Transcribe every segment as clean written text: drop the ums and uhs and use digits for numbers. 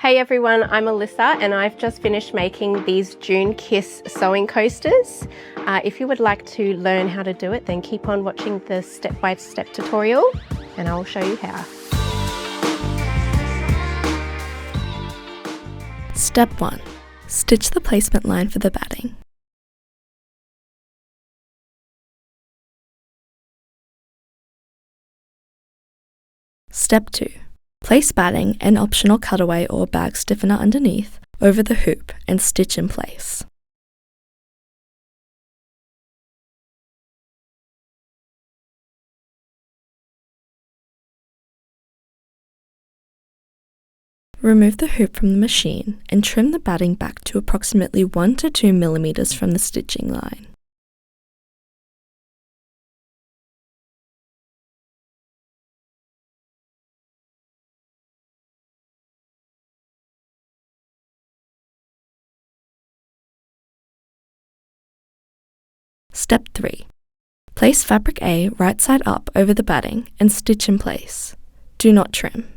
Hey everyone, I'm Alyssa and I've just finished making these June Kiss sewing coasters. If you would like to learn how to do it, then keep on watching the step-by-step tutorial and I'll show you how. Step 1. Stitch the placement line for the batting. Step 2. Place batting and optional cutaway or bag stiffener underneath over the hoop and stitch in place. Remove the hoop from the machine and trim the batting back to approximately 1 to 2 mm from the stitching line. Step 3. Place fabric A right side up over the batting and stitch in place. Do not trim.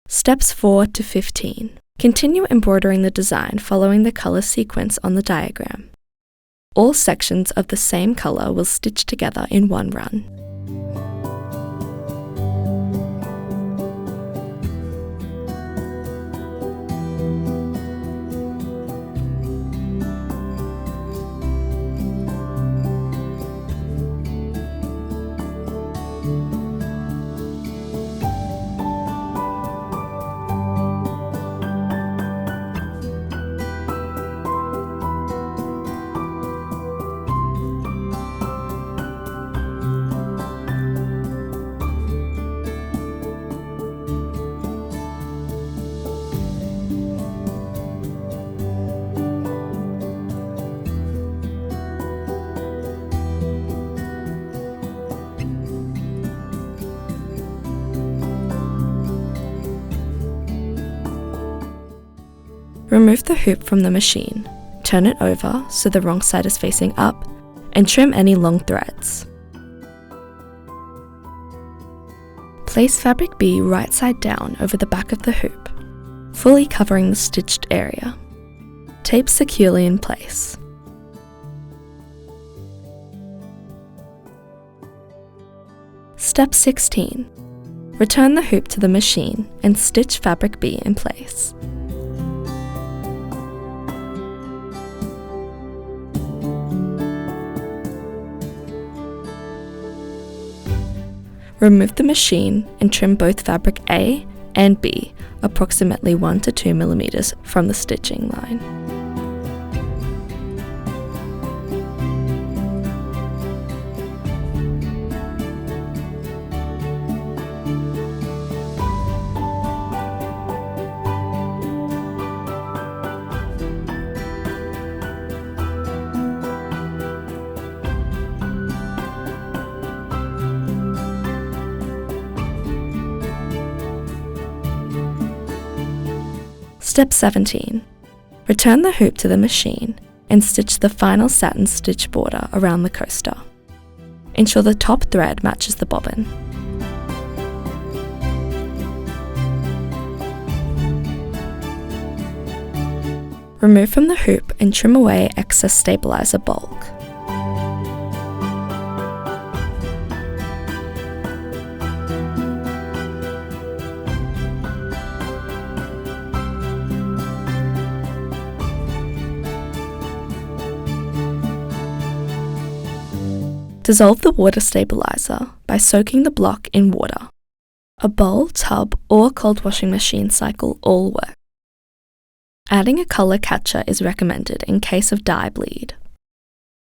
Steps 4 to 15. Continue embroidering the design following the colour sequence on the diagram. All sections of the same colour will stitch together in one run. Remove the hoop from the machine, turn it over so the wrong side is facing up, and trim any long threads. Place fabric B right side down over the back of the hoop, fully covering the stitched area. Tape securely in place. Step 16. Return the hoop to the machine and stitch fabric B in place. Remove the machine and trim both fabric A and B approximately 1 to 2 mm from the stitching line. Step 17. Return the hoop to the machine and stitch the final satin stitch border around the coaster. Ensure the top thread matches the bobbin. Remove from the hoop and trim away excess stabilizer bulk. Dissolve the water stabilizer by soaking the block in water. A bowl, tub, or cold washing machine cycle all work. Adding a colour catcher is recommended in case of dye bleed.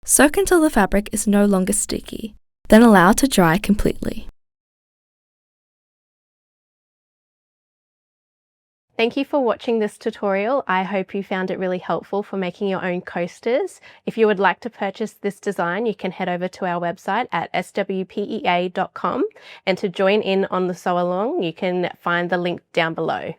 Soak until the fabric is no longer sticky, then allow to dry completely. Thank you for watching this tutorial. I hope you found it really helpful for making your own coasters. If you would like to purchase this design, you can head over to our website at swpea.com, and to join in on the sew along, you can find the link down below.